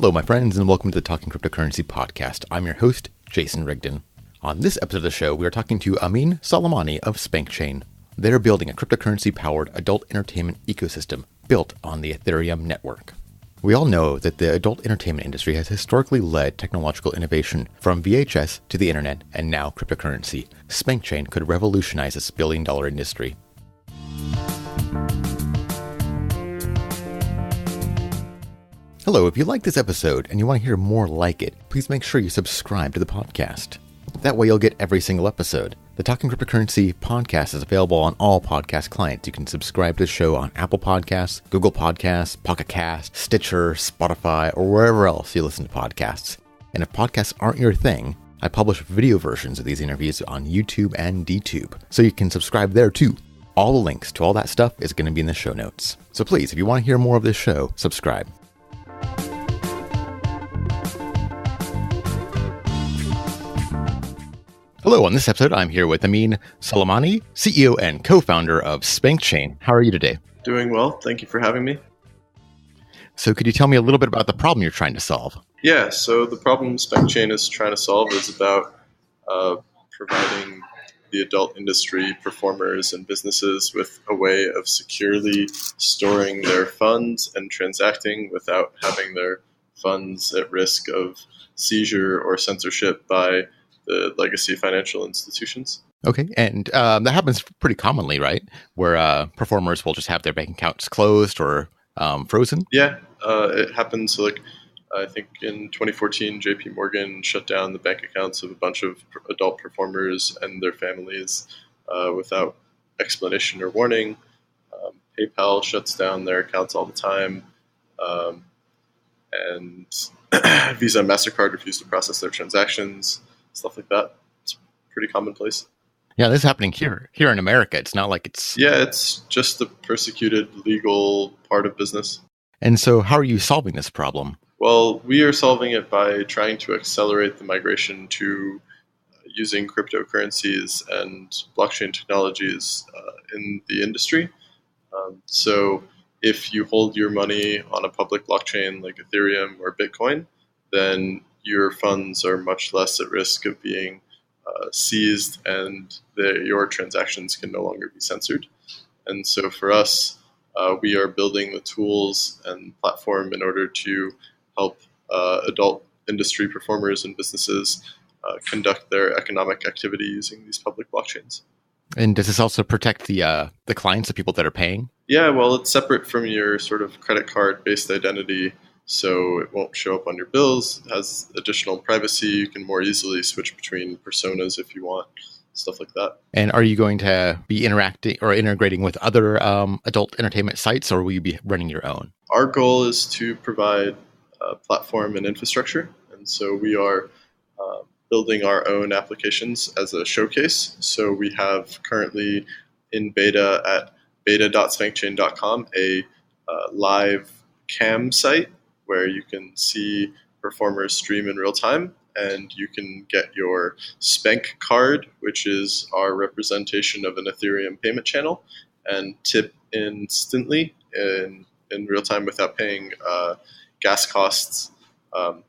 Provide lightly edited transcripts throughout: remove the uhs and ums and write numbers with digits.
Hello, my friends, and welcome to the Talking Cryptocurrency podcast. I'm your host, Jason Rigden. On this episode of the show, we are talking to Ameen Soleimani of Spankchain. They're building a cryptocurrency-powered adult entertainment ecosystem built on the Ethereum network. We all know that the adult entertainment industry has historically led technological innovation from VHS to the internet and now cryptocurrency. Spankchain could revolutionize this billion-dollar industry. Hello, if you like this episode and you want to hear more like it, please make sure you subscribe to the podcast. That way you'll get every single episode. The Talking Cryptocurrency podcast is available on all podcast clients. You can subscribe to the show on Apple Podcasts, Google Podcasts, Pocket Cast, Stitcher, Spotify, or wherever else you listen to podcasts. And if podcasts aren't your thing, I publish video versions of these interviews on YouTube and DTube, so you can subscribe there too. All the links to all that stuff is going to be in the show notes. So please, if you want to hear more of this show, subscribe. Hello, on this episode, I'm here with Ameen Soleimani, CEO and co-founder of Spankchain. How are you today? Doing well. Thank you for having me. So could you tell me a little bit about the problem you're trying to solve? Yeah, so the problem Spankchain is trying to solve is about providing the adult industry performers and businesses with a way of securely storing their funds and transacting without having their funds at risk of seizure or censorship by the legacy financial institutions. Okay, and that happens pretty commonly, right? Where performers will just have their bank accounts closed or frozen? Yeah, it happens. So I think in 2014, JP Morgan shut down the bank accounts of a bunch of adult performers and their families without explanation or warning. PayPal shuts down their accounts all the time. And Visa and MasterCard refuse to process their transactions. Stuff like that. It's pretty commonplace. Yeah, this is happening here in America. It's not like it's... Yeah, it's just the persecuted legal part of business. And so how are you solving this problem? Well, we are solving it by trying to accelerate the migration to using cryptocurrencies and blockchain technologies in the industry. So if you hold your money on a public blockchain like Ethereum or Bitcoin, then your funds are much less at risk of being seized and your transactions can no longer be censored. And so for us, we are building the tools and platform in order to help adult industry performers and businesses conduct their economic activity using these public blockchains. And does this also protect the clients, the people that are paying? Yeah, well, it's separate from your sort of credit card-based identity. So it won't show up on your bills. It has additional privacy. You can more easily switch between personas if you want, stuff like that. And are you going to be interacting or integrating with other adult entertainment sites, or will you be running your own? Our goal is to provide a platform and infrastructure. And so we are building our own applications as a showcase. So we have currently in beta at beta.spankchain.com a live cam site where you can see performers stream in real time, and you can get your Spank card, which is our representation of an Ethereum payment channel, and tip instantly in real time without paying gas costs, the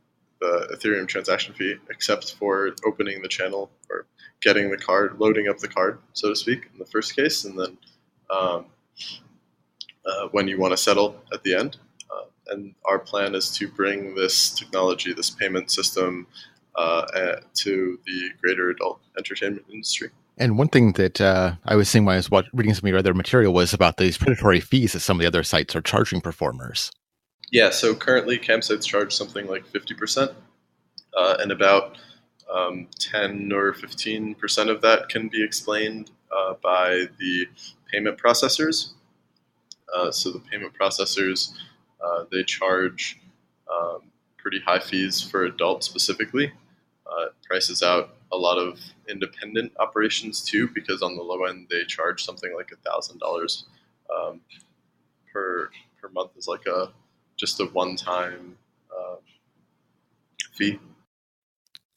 Ethereum transaction fee, except for opening the channel or getting the card, loading up the card, so to speak, in the first case, and then when you want to settle at the end. And our plan is to bring this technology, this payment system, to the greater adult entertainment industry. And one thing that I was seeing when I was reading some of your other material was about these predatory fees that some of the other sites are charging performers. Yeah, so currently campsites charge something like 50%, and about 10 or 15% of that can be explained by the payment processors. So the payment processors, they charge pretty high fees for adults specifically. It prices out a lot of independent operations too, because on the low end they charge something like $1,000 per month as like just a one-time fee.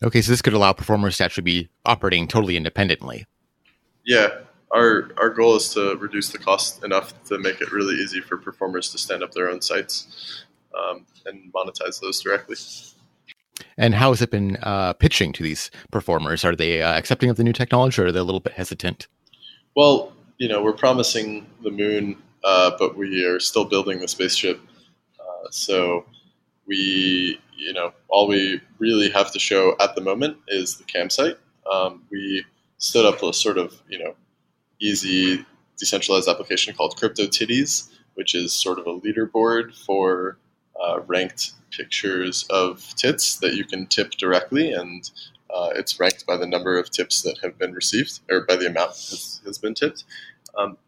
Okay, so this could allow performers to actually be operating totally independently. Yeah, our goal is to reduce the cost enough to make it really easy for performers to stand up their own sites. and monetize those directly. And how has it been pitching to these performers? Are they accepting of the new technology, or are they a little bit hesitant? Well, we're promising the moon, but we are still building the spaceship. So we, all we really have to show at the moment is the campsite. We stood up a sort of, easy decentralized application called CryptoTitties, which is sort of a leaderboard for ranked pictures of tits that you can tip directly, and it's ranked by the number of tips that have been received, or by the amount has been tipped.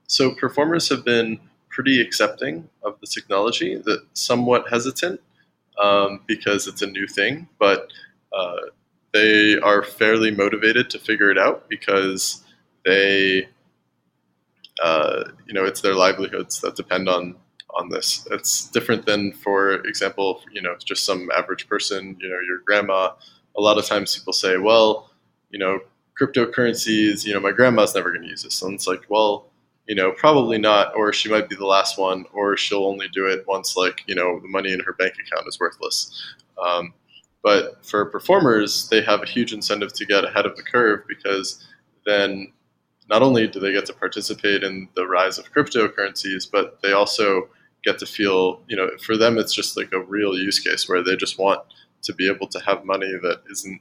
So performers have been pretty accepting of the technology, that somewhat hesitant because it's a new thing, but they are fairly motivated to figure it out because they, it's their livelihoods that depend on this. It's different than, for example, just some average person, your grandma. A lot of times people say, well, cryptocurrencies, my grandma's never going to use this. And it's like, well, probably not, or she might be the last one, or she'll only do it once, the money in her bank account is worthless. But for performers, they have a huge incentive to get ahead of the curve, because then not only do they get to participate in the rise of cryptocurrencies, but they also get to feel, for them, it's just like a real use case where they just want to be able to have money that isn't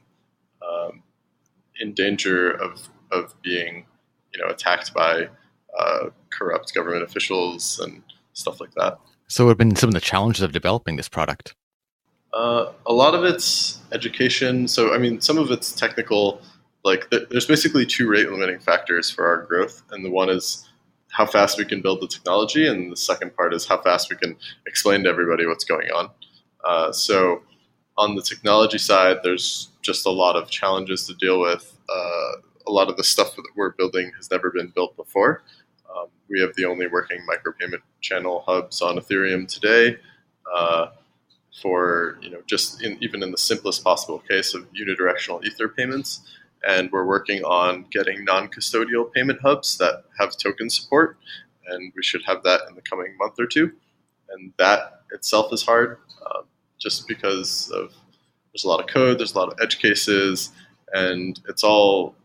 in danger of being, attacked by corrupt government officials and stuff like that. So what have been some of the challenges of developing this product? A lot of it's education. So, some of it's technical. There's basically two rate limiting factors for our growth. And the one is how fast we can build the technology. And the second part is how fast we can explain to everybody what's going on. So on the technology side, there's just a lot of challenges to deal with. A lot of the stuff that we're building has never been built before. We have the only working micropayment channel hubs on Ethereum today. For even in the simplest possible case of unidirectional Ether payments, and we're working on getting non-custodial payment hubs that have token support, and we should have that in the coming month or two. And that itself is hard, just because there's a lot of code, there's a lot of edge cases, and it's all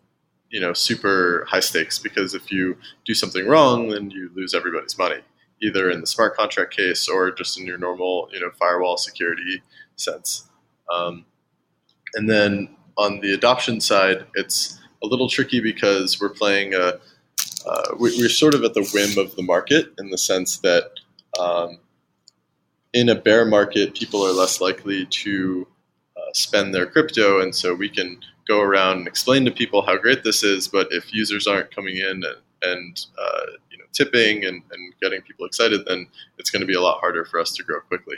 super high stakes, because if you do something wrong, then you lose everybody's money, either in the smart contract case or just in your normal, firewall security sense. And then on the adoption side, it's a little tricky because we're playing we're sort of at the whim of the market, in the sense that in a bear market, people are less likely to spend their crypto, and so we can go around and explain to people how great this is. But if users aren't coming in and tipping and getting people excited, then it's going to be a lot harder for us to grow quickly.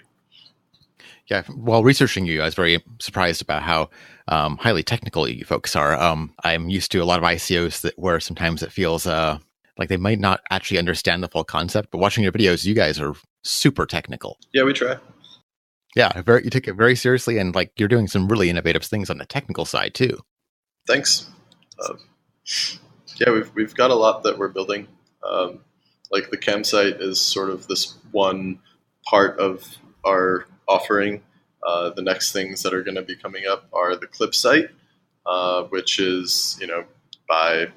Yeah, while researching you, I was very surprised about how highly technical you folks are. I'm used to a lot of ICOs where sometimes it feels like they might not actually understand the full concept, but watching your videos, you guys are super technical. Yeah, we try. Yeah, you take it very seriously, and you're doing some really innovative things on the technical side too. Thanks. Yeah, we've got a lot that we're building. The campsite is sort of this one part of our offering. The next things that are going to be coming up are the clip site, which is, buy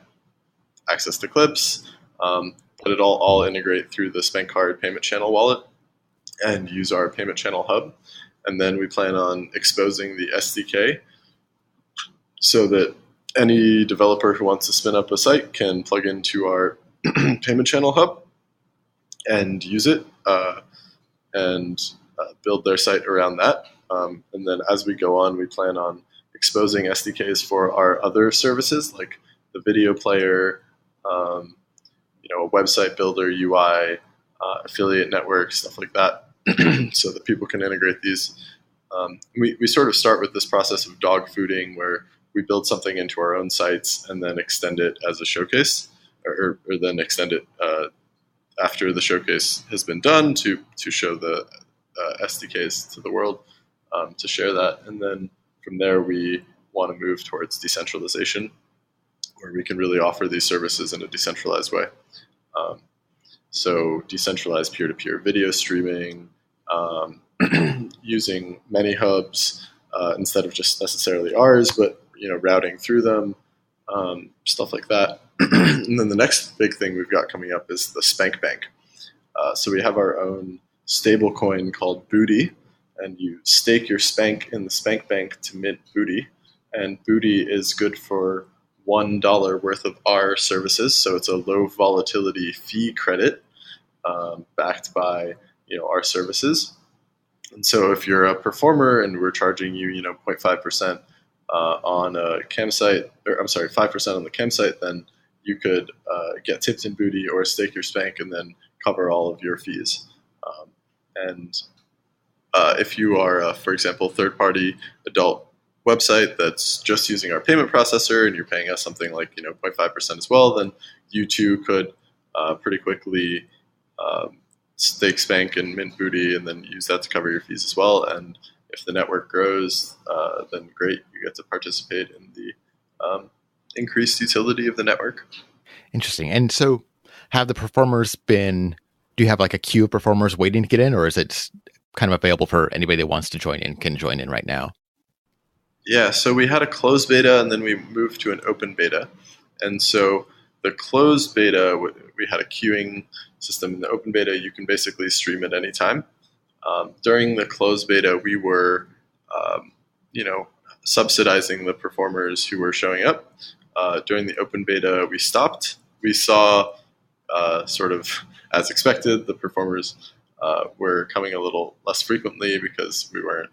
access to clips, but it all integrate through the Spankcard payment channel wallet and use our payment channel hub. And then we plan on exposing the SDK so that any developer who wants to spin up a site can plug into our payment channel hub and use it and build their site around that. And then as we go on, we plan on exposing SDKs for our other services, like the video player, a website builder, UI, affiliate network, stuff like that, so that people can integrate these. We sort of start with this process of dog fooding, where we build something into our own sites and then extend it as a showcase, or then extend it after the showcase has been done to show the SDKs to the world, to share that. And then from there, we want to move towards decentralization, where we can really offer these services in a decentralized way. So decentralized peer-to-peer video streaming, using many hubs instead of just necessarily ours, but routing through them, stuff like that. And then the next big thing we've got coming up is the Spank Bank. So we have our own stable coin called Booty, and you stake your Spank in the Spank Bank to mint Booty. And Booty is good for $1 worth of our services, so it's a low volatility fee credit backed by our services. And so if you're a performer and we're charging you 0.5% on a campsite, or I'm sorry, 5% on the campsite, then you could get tipped in Booty or stake your Spank and then cover all of your fees. And if you are, for example, third-party adult website that's just using our payment processor and you're paying us something like 0.5% as well, then you too could pretty quickly stake Spank and mint Booty and then use that to cover your fees as well. And if the network grows, then great, you get to participate in the increased utility of the network. Interesting. And so have the performers been, do you have like a queue of performers waiting to get in, or is it kind of available for anybody that wants to join in, can join in right now? Yeah, so we had a closed beta and then we moved to an open beta. And so the closed beta, we had a queuing system. In the open beta, you can basically stream at any time. During the closed beta, we were, subsidizing the performers who were showing up. During the open beta, we stopped. We saw, sort of as expected, the performers were coming a little less frequently because we weren't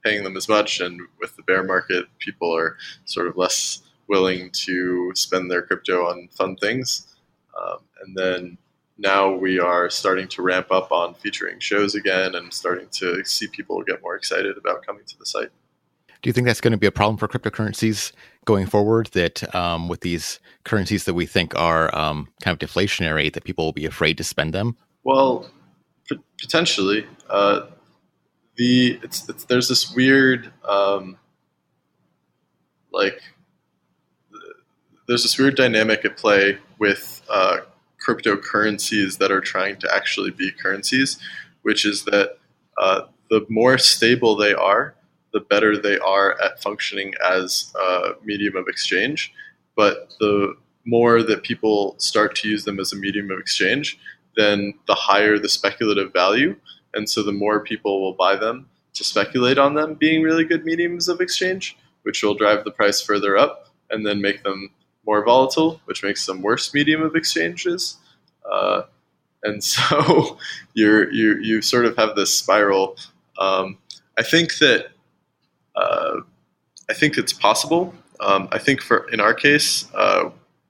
paying them as much, and with the bear market, people are sort of less willing to spend their crypto on fun things. And then now we are starting to ramp up on featuring shows again and starting to see people get more excited about coming to the site. Do you think that's going to be a problem for cryptocurrencies going forward, that with these currencies that we think are kind of deflationary, that people will be afraid to spend them? Well, potentially. There's this weird there's this weird dynamic at play with cryptocurrencies that are trying to actually be currencies, which is that the more stable they are, the better they are at functioning as a medium of exchange. But the more that people start to use them as a medium of exchange, then the higher the speculative value. And so the more people will buy them to speculate on them being really good mediums of exchange, which will drive the price further up and then make them more volatile, which makes them worse medium of exchanges. And so you sort of have this spiral. I think it's possible. I think in our case,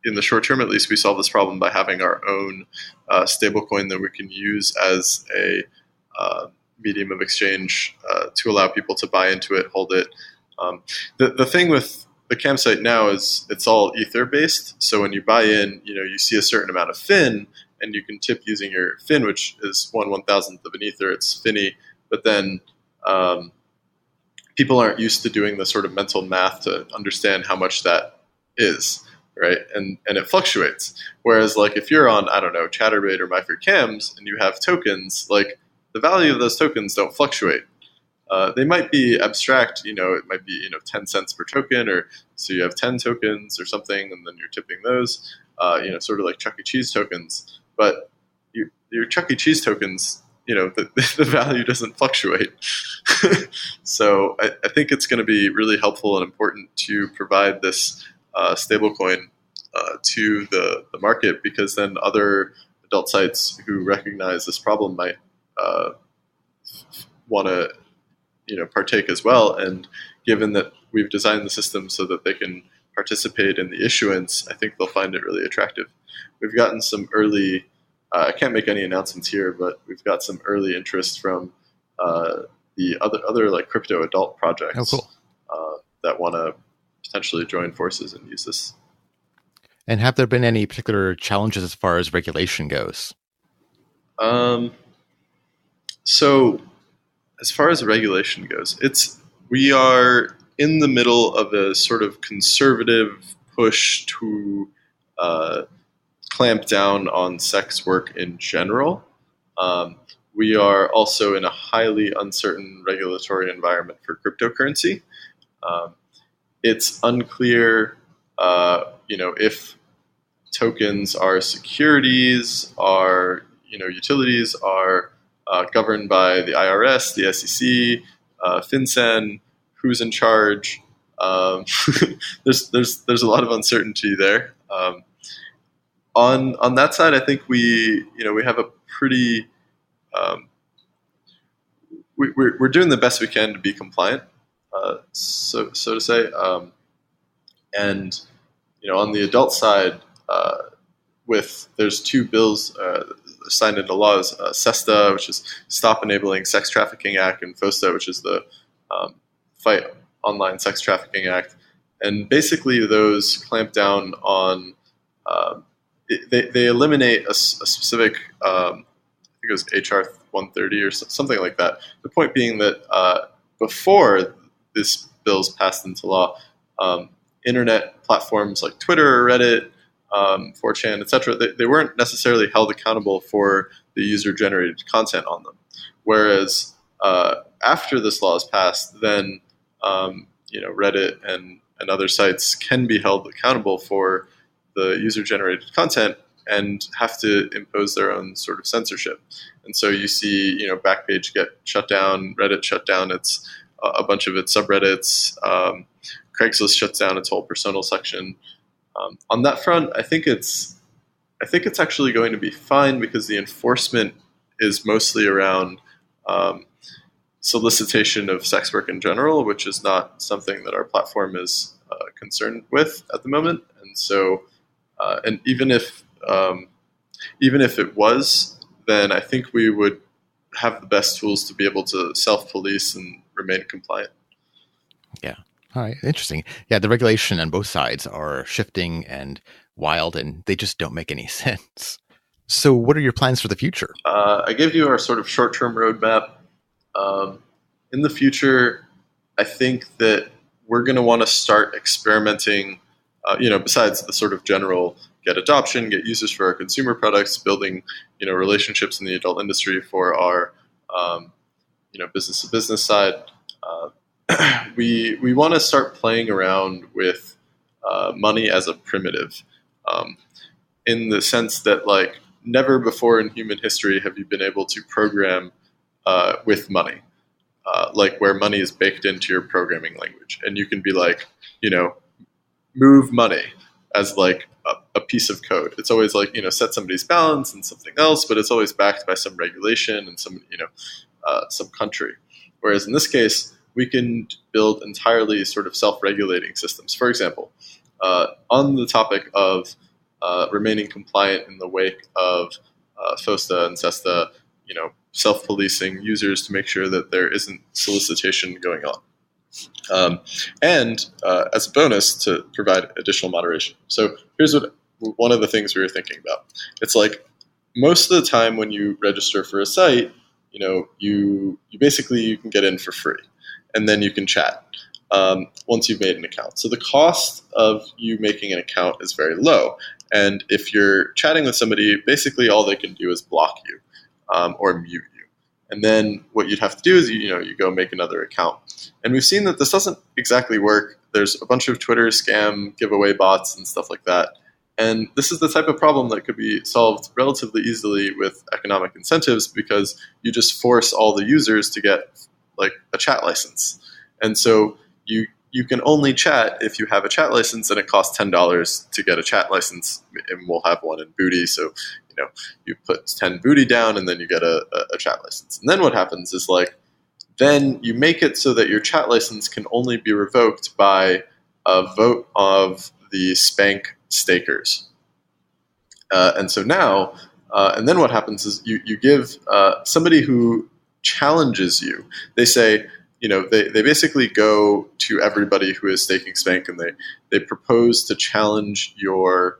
in the short term at least, we solve this problem by having our own stablecoin that we can use as a medium of exchange to allow people to buy into it, hold it. The thing with the campsite now is it's all Ether based. So when you buy in, you see a certain amount of fin, and you can tip using your fin, which is 1/1000th of an Ether. It's finny, but then people aren't used to doing the sort of mental math to understand how much that is, right? And it fluctuates. Whereas like if you're on, I don't know, Chatterbait or MyFreeCams and you have tokens, like the value of those tokens don't fluctuate. They might be abstract, it might be 10 cents per token, or so you have 10 tokens or something, and then you're tipping those, sort of like Chuck E. Cheese tokens. But your Chuck E. Cheese tokens, the value doesn't fluctuate. So I think it's going to be really helpful and important to provide this stablecoin to the market, because then other adult sites who recognize this problem might want to partake as well. And given that we've designed the system so that they can participate in the issuance, I think they'll find it really attractive. We've gotten some early, I can't make any announcements here, but we've got some early interest from the other like crypto adult projects that want to potentially join forces and use this. And have there been any particular challenges as far as regulation goes? So as far as regulation goes, we are in the middle of a sort of conservative push to clamp down on sex work in general. We are also in a highly uncertain regulatory environment for cryptocurrency. It's unclear, if tokens are securities, are utilities, are governed by the IRS, the SEC, FinCEN, who's in charge. There's a lot of uncertainty there. On that side, I think we have a pretty we're doing the best we can to be compliant, so to say. And on the adult side, there's two bills signed into law: SESTA, which is Stop Enabling Sex Trafficking Act, and FOSTA, which is the Fight Online Sex Trafficking Act. And basically, those clamp down on they eliminate a specific, I think it was HR 130 or something like that. The point being that before this bill's passed into law, internet platforms like Twitter, Reddit, 4chan, etc., they weren't necessarily held accountable for the user-generated content on them. Whereas after this law is passed, then Reddit and other sites can be held accountable for the user-generated content and have to impose their own sort of censorship. And so you see, Backpage get shut down, Reddit shut down a bunch of its subreddits, Craigslist shuts down its whole personal section. On that front, I think it's actually going to be fine because the enforcement is mostly around solicitation of sex work in general, which is not something that our platform is concerned with at the moment. And so, and even if it was, then I think we would have the best tools to be able to self-police and remain compliant. Yeah. All right. Interesting. Yeah. The regulation on both sides are shifting and wild, and they just don't make any sense. So what are your plans for the future? I gave you our sort of short-term roadmap. In the future, I think that we're going to want to start experimenting, besides the sort of general get adoption, get users for our consumer products, building, relationships in the adult industry for our, business to business side. We want to start playing around with money as a primitive, in the sense that, like, never before in human history have you been able to program with money, like where money is baked into your programming language, and you can be like, move money as like a piece of code. It's always like, set somebody's balance and something else, but it's always backed by some regulation and some country. Whereas in this case, we can build entirely sort of self-regulating systems. For example, on the topic of remaining compliant in the wake of FOSTA and SESTA, self-policing users to make sure that there isn't solicitation going on. And as a bonus, to provide additional moderation. So here's one of the things we were thinking about. It's like, most of the time when you register for a site, you basically, you can get in for free, and then you can chat once you've made an account. So the cost of you making an account is very low. And if you're chatting with somebody, basically all they can do is block you or mute you. And then what you'd have to do is, you go make another account. And we've seen that this doesn't exactly work. There's a bunch of Twitter scam giveaway bots and stuff like that. And this is the type of problem that could be solved relatively easily with economic incentives, because you just force all the users to get like a chat license. And so you can only chat if you have a chat license, and it costs $10 to get a chat license, and we'll have one in Booty. So, you put 10 Booty down, and then you get a chat license. And then what happens is, like, then you make it so that your chat license can only be revoked by a vote of the Spank stakers. And so now, and then what happens is you give somebody who challenges you, they say, they basically go to everybody who is staking Spank, and they propose to challenge your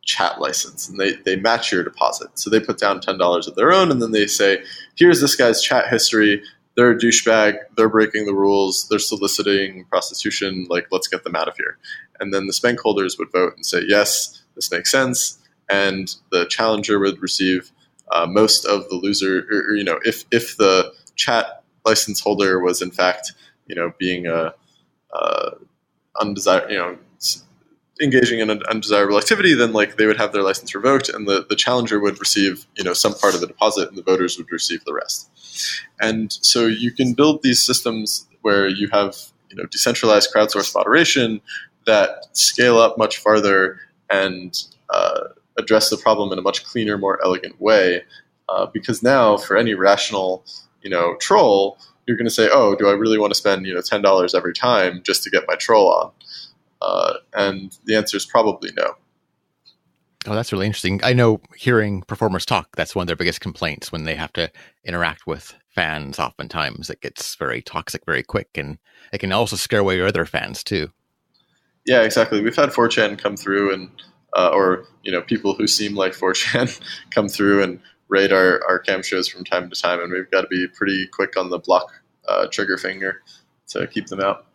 chat license, and they match your deposit. So they put down $10 of their own, and then they say, here's this guy's chat history. They're a douchebag. They're breaking the rules. They're soliciting prostitution. Like, let's get them out of here. And then the Spank holders would vote and say, yes, this makes sense. And the challenger would receive most of the loser, or if the chat license holder was in fact, being a undesired, engaging in an undesirable activity, then like they would have their license revoked, and the challenger would receive some part of the deposit, and the voters would receive the rest. And so you can build these systems where you have decentralized crowdsourced moderation that scale up much farther and address the problem in a much cleaner, more elegant way. Because now, for any rational troll, you're going to say, oh, do I really want to spend $10 every time just to get my troll on? And the answer is probably no. Oh, that's really interesting. I know hearing performers talk, that's one of their biggest complaints when they have to interact with fans. Oftentimes it gets very toxic very quick, and it can also scare away your other fans too. Yeah, exactly. We've had 4chan come through and or people who seem like 4chan come through and raid our cam shows from time to time, and we've got to be pretty quick on the block trigger finger to keep them out.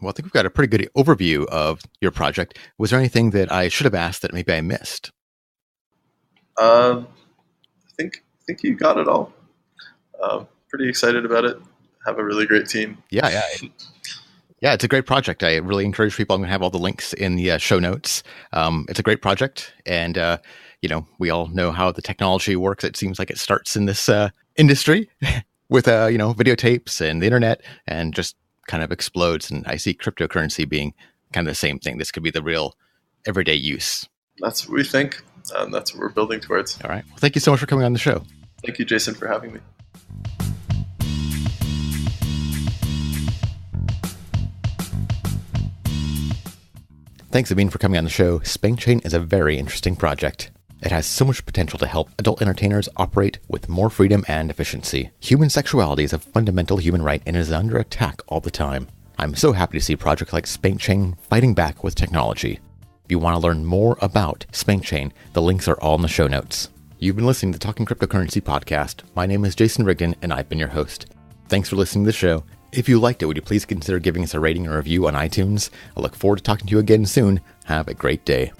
Well, I think we've got a pretty good overview of your project. Was there anything that I should have asked that maybe I missed? I think you got it all. Pretty excited about it. Have a really great team. Yeah, it's a great project. I really encourage people. I'm going to have all the links in the show notes. It's a great project, and we all know how the technology works. It seems like it starts in this industry with videotapes and the internet, and just kind of explodes. And I see cryptocurrency being kind of the same thing. This could be the real everyday use. That's what we think. That's what we're building towards. All right. Well, thank you so much for coming on the show. Thank you, Jason, for having me. Thanks, Ameen, for coming on the show. Spankchain is a very interesting project. It has so much potential to help adult entertainers operate with more freedom and efficiency. Human sexuality is a fundamental human right and is under attack all the time. I'm so happy to see projects like Spankchain fighting back with technology. If you want to learn more about Spankchain, the links are all in the show notes. You've been listening to the Talking Cryptocurrency podcast. My name is Jason Rigden, and I've been your host. Thanks for listening to the show. If you liked it, would you please consider giving us a rating or review on iTunes? I look forward to talking to you again soon. Have a great day.